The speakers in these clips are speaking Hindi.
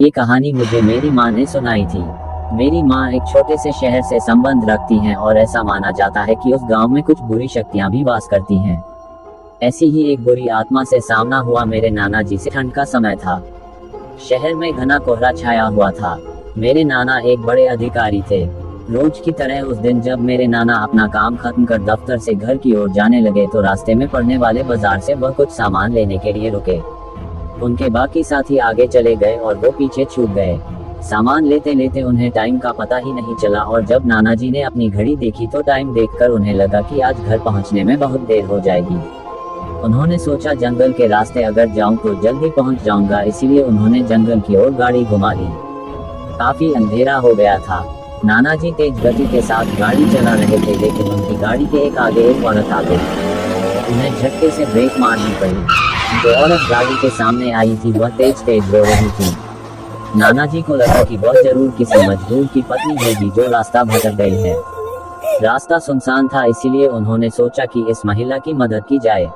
ये कहानी मुझे मेरी माँ ने सुनाई थी। मेरी माँ एक छोटे से शहर से संबंध रखती हैं और ऐसा माना जाता है कि उस गांव में कुछ बुरी शक्तियां भी वास करती हैं। ऐसी ही एक बुरी आत्मा से सामना हुआ मेरे नाना जी से। ठंड का समय था। शहर में घना कोहरा छाया हुआ था। मेरे नाना एक बड़े अधिकारी थे। रोज की तरह उस दिन जब मेरे नाना अपना काम खत्म कर दफ्तर से घर की ओर जाने लगे तो रास्ते में पड़ने वाले बाजार से वह कुछ सामान लेने के लिए रुके। उनके बाकी साथी आगे चले गए और वो पीछे छूट गए। सामान लेते लेते उन्हें टाइम का पता ही नहीं चला और जब नाना जी ने अपनी घड़ी देखी तो टाइम देखकर उन्हें लगा कि आज घर पहुंचने में बहुत देर हो जाएगी। उन्होंने सोचा जंगल के रास्ते अगर जाऊं तो जल्दी पहुंच जाऊंगा, इसीलिए उन्होंने जंगल की ओर गाड़ी घुमा ली। काफी अंधेरा हो गया था। नाना जी तेज गति के साथ गाड़ी चला रहे थे, लेकिन उनकी गाड़ी के एक आगे एक औरत आ गई। उन्हें झटके से ब्रेक मारनी पड़ी। जो औरत गाड़ी के सामने आई थी वह तेज तेज रो रही थी। नाना जी को लगा कि वह जरूर किसी मजदूर की पत्नी होगी जो रास्ता भटक गई है। रास्ता सुनसान था, इसीलिए उन्होंने सोचा कि इस महिला की मदद की जाए।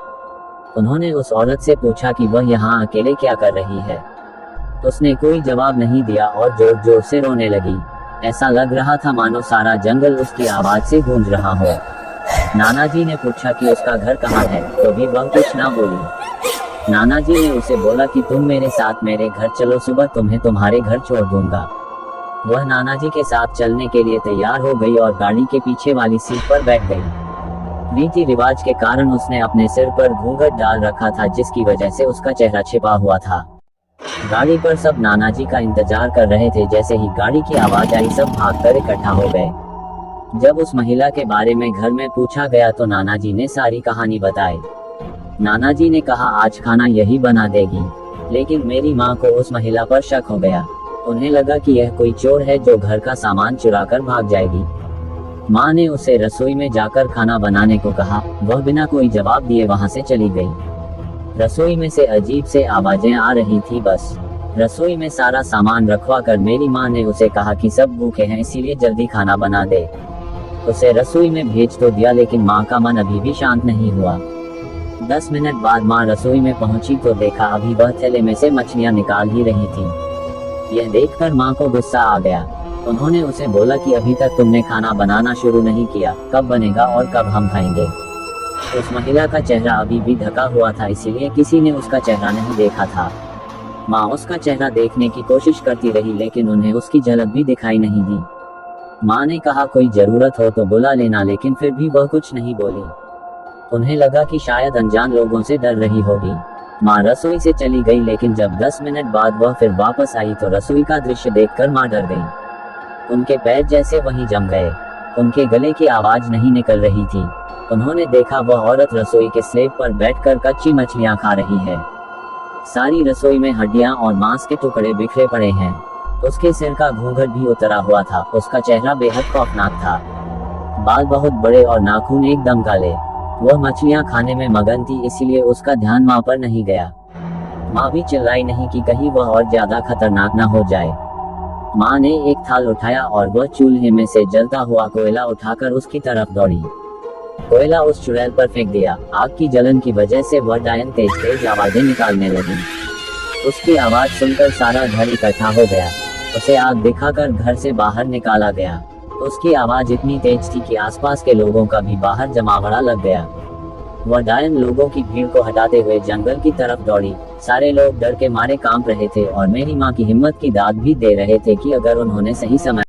उन्होंने उस औरत से पूछा कि वह यहाँ अकेले क्या कर रही है। उसने कोई जवाब नहीं दिया और जोर जोर से रोने लगी। ऐसा लग रहा था मानो सारा जंगल उसकी आवाज से गूंज रहा हो। नाना जी ने पूछा कि उसका घर कहाँ है, तो भी वह कुछ ना बोली। नाना जी ने उसे बोला कि तुम मेरे साथ मेरे घर चलो, सुबह तुम्हें तुम्हारे घर छोड़ दूंगा। वह नाना जी के साथ चलने के लिए तैयार हो गई और गाड़ी के पीछे वाली सीट पर बैठ गई। रीति रिवाज के कारण उसने अपने सिर पर घूंघट डाल रखा था, जिसकी वजह से उसका चेहरा छिपा हुआ था। गाड़ी पर सब नाना जी का इंतजार कर रहे थे। जैसे ही गाड़ी की आवाज आई सब भागकर इकट्ठा हो गए। जब उस महिला के बारे में घर में पूछा गया तो नाना जी ने सारी कहानी बताई। नाना जी ने कहा आज खाना यही बना देगी, लेकिन मेरी माँ को उस महिला पर शक हो गया। उन्हें लगा कि यह कोई चोर है जो घर का सामान चुरा कर भाग जाएगी। माँ ने उसे रसोई में जाकर खाना बनाने को कहा। वह बिना कोई जवाब दिए वहाँ से चली गई। रसोई में से अजीब से आवाजें आ रही थी। बस रसोई में सारा सामान रखवा कर मेरी माँ ने उसे कहा कि सब भूखे हैं, इसीलिए जल्दी खाना बना दे। उसे रसोई में भेज तो दिया, लेकिन माँ का मन अभी भी शांत नहीं हुआ। 10 मिनट बाद माँ रसोई में पहुंची तो देखा अभी वह थैले में से मछलियाँ निकाल ही रही थी। यह देखकर माँ को गुस्सा आ गया। उन्होंने उसे बोला कि अभी तक तुमने खाना बनाना शुरू नहीं किया, कब बनेगा और कब हम खाएंगे। उस महिला का चेहरा अभी भी ढका हुआ था, इसीलिए किसी ने उसका चेहरा नहीं देखा था। माँ उसका चेहरा देखने की कोशिश करती रही, लेकिन उन्हें उसकी झलक भी दिखाई नहीं दी। माँ ने कहा कोई जरूरत हो तो बुला लेना, लेकिन फिर भी वह कुछ नहीं बोली। उन्हें लगा कि शायद अनजान लोगों से डर रही होगी। माँ रसोई से चली गई, लेकिन जब 10 मिनट बाद वह फिर वापस आई तो रसोई का दृश्य देखकर माँ डर गई। उनके पैर जैसे वहीं जम गए। उनके गले की आवाज नहीं निकल रही थी। उन्होंने देखा वह औरत रसोई के स्लेब पर बैठकर कच्ची मछलियाँ खा रही है। सारी रसोई में हड्डियाँ और मांस के टुकड़े बिखरे पड़े हैं। उसके सिर का घूंघट भी उतरा हुआ था। उसका चेहरा बेहद खौफनाक था। बाल बहुत बड़े और नाखून एकदम काले। वह मछलियां खाने में मगन थी, इसीलिए उसका ध्यान माँ पर नहीं गया। माँ भी चिल्लाई नहीं कि कहीं वह और ज्यादा खतरनाक न हो जाए। माँ ने एक थाल उठाया और वह चूल्हे में से जलता हुआ कोयला उठाकर उसकी तरफ दौड़ी। कोयला उस चुड़ैल पर फेंक दिया। आग की जलन की वजह से वह डायन तेज तेज आवाजें निकालने लगी। उसकी आवाज सुनकर सारा घर इकट्ठा हो गया। उसे आग दिखाकर घर से बाहर निकाला गया। उसकी आवाज इतनी तेज थी कि आसपास के लोगों का भी बाहर जमावड़ा लग गया। वह डायन लोगों की भीड़ को हटाते हुए जंगल की तरफ दौड़ी। सारे लोग डर के मारे कांप रहे थे और मेरी माँ की हिम्मत की दाद भी दे रहे थे कि अगर उन्होंने सही समय